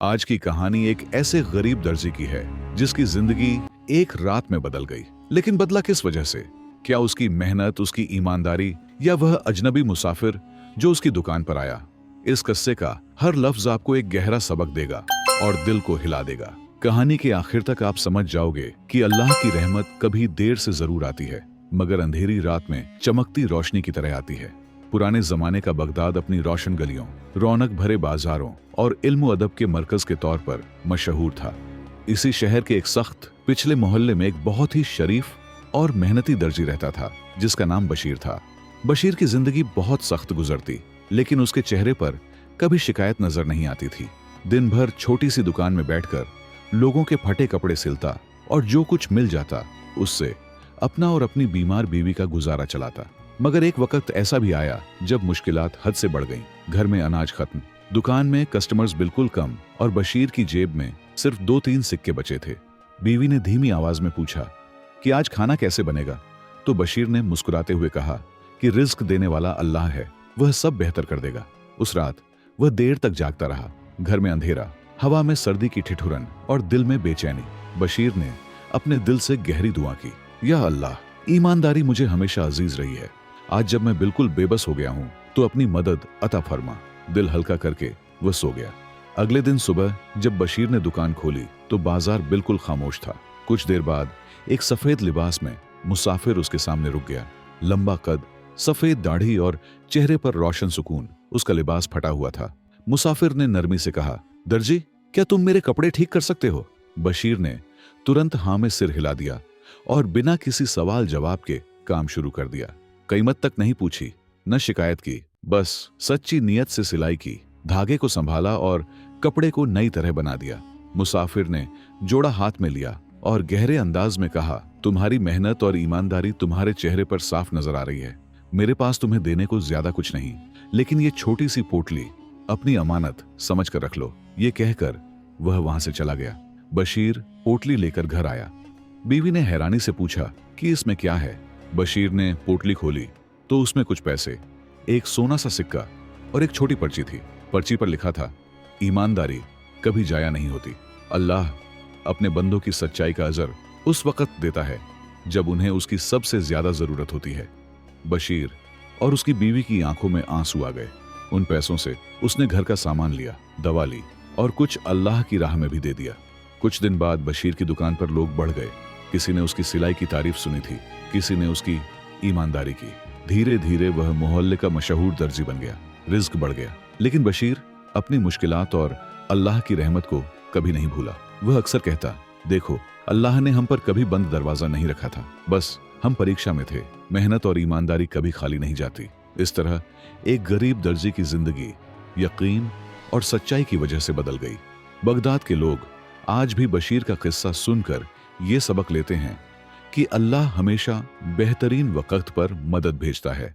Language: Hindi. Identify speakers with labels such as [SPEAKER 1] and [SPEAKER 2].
[SPEAKER 1] आज की कहानी एक ऐसे गरीब दर्जी की है जिसकी जिंदगी एक रात में बदल गई। लेकिन बदला किस वजह से? क्या उसकी मेहनत, उसकी ईमानदारी, या वह अजनबी मुसाफिर जो उसकी दुकान पर आया? इस किस्से का हर लफ्ज आपको एक गहरा सबक देगा और दिल को हिला देगा। कहानी के आखिर तक आप समझ जाओगे कि अल्लाह की रहमत कभी देर से जरूर आती है, मगर अंधेरी रात में चमकती रोशनी की तरह आती है। पुराने जमाने का बगदाद अपनी रोशन गलियों, रौनक भरे बाजारों और इल्म अदब के मरकज के तौर पर मशहूर था। इसी शहर के एक सख्त पिछले मोहल्ले में एक बहुत ही शरीफ और मेहनती दर्जी रहता था जिसका नाम बशीर था। बशीर की जिंदगी बहुत सख्त गुजरती, लेकिन उसके चेहरे पर कभी शिकायत नजर नहीं आती थी। दिन भर छोटी सी दुकान में बैठकर लोगों के फटे कपड़े सिलता और जो कुछ मिल जाता उससे अपना और अपनी बीमार बीवी का गुजारा चलाता। मगर एक वक्त ऐसा भी आया जब मुश्किलात हद से बढ़ गईं। घर में अनाज खत्म, दुकान में कस्टमर्स बिल्कुल कम और बशीर की जेब में सिर्फ 2-3 सिक्के बचे थे। बीवी ने धीमी आवाज में पूछा कि आज खाना कैसे बनेगा? तो बशीर ने मुस्कुराते हुए कहा कि रिज्क देने वाला अल्लाह है, वह सब बेहतर कर देगा। उस रात वह देर तक जागता रहा। घर में अंधेरा, हवा में सर्दी की ठिठुरन और दिल में बेचैनी। बशीर ने अपने दिल से गहरी दुआ की, या अल्लाह, ईमानदारी मुझे हमेशा अजीज रही है। आज जब मैं बिल्कुल बेबस हो गया हूं तो अपनी मदद अता फरमा। दिल हल्का करके वह सो गया। अगले दिन सुबह जब बशीर ने दुकान खोली तो बाजार बिल्कुल खामोश था। कुछ देर बाद एक सफेद लिबास में मुसाफिर उसके सामने रुक गया। लंबा कद, सफेद दाढ़ी और चेहरे पर रोशन सुकून। उसका लिबास फटा हुआ था। मुसाफिर ने नरमी से कहा, दर्जी, क्या तुम मेरे कपड़े ठीक कर सकते हो? बशीर ने तुरंत हाँ में सिर हिला दिया और बिना किसी सवाल जवाब के काम शुरू कर दिया। कीमत तक नहीं पूछी, न शिकायत की, बस सच्ची नीयत से सिलाई की, धागे को संभाला और कपड़े को नई तरह बना दिया। मुसाफिर ने जोड़ा हाथ में लिया और गहरे अंदाज में कहा, तुम्हारी मेहनत और ईमानदारी तुम्हारे चेहरे पर साफ नजर आ रही है। मेरे पास तुम्हें देने को ज्यादा कुछ नहीं, लेकिन ये छोटी सी पोटली अपनी अमानत समझ कर रख लो। ये कहकर वह वहां से चला गया। बशीर पोटली लेकर घर आया। बीवी ने हैरानी से पूछा कि इसमें क्या है? बशीर ने पोटली खोली तो उसमें कुछ पैसे, एक सोना सा सिक्का और एक छोटी पर्ची थी। पर्ची पर लिखा था, ईमानदारी कभी जाया नहीं होती। अल्लाह अपने बंदों की सच्चाई का अजर उस वक्त देता है जब उन्हें उसकी सबसे ज्यादा जरूरत होती है। बशीर और उसकी बीवी की आंखों में आंसू आ गए। उन पैसों से उसने घर का सामान लिया, दवा ली और कुछ अल्लाह की राह में भी दे दिया। कुछ दिन बाद बशीर की दुकान पर लोग बढ़ गए। किसी ने उसकी सिलाई की तारीफ सुनी थी, किसी ने उसकी ईमानदारी की। धीरे धीरे वह मोहल्ले का मशहूर दर्जी बन गया। रिज्क बढ़ गया, लेकिन बशीर अपनी मुश्किलात और अल्लाह की रहमत को कभी नहीं भूला। वह अक्सर कहता, देखो, अल्लाह ने हम पर कभी बंद दरवाजा नहीं रखा था, बस हम परीक्षा में थे। मेहनत और ईमानदारी कभी खाली नहीं जाती। इस तरह एक गरीब दर्जी की जिंदगी यकीन और सच्चाई की वजह से बदल गई। बगदाद के लोग आज भी बशीर का किस्सा सुनकर ये सबक लेते हैं कि अल्लाह हमेशा बेहतरीन वक्त पर मदद भेजता है।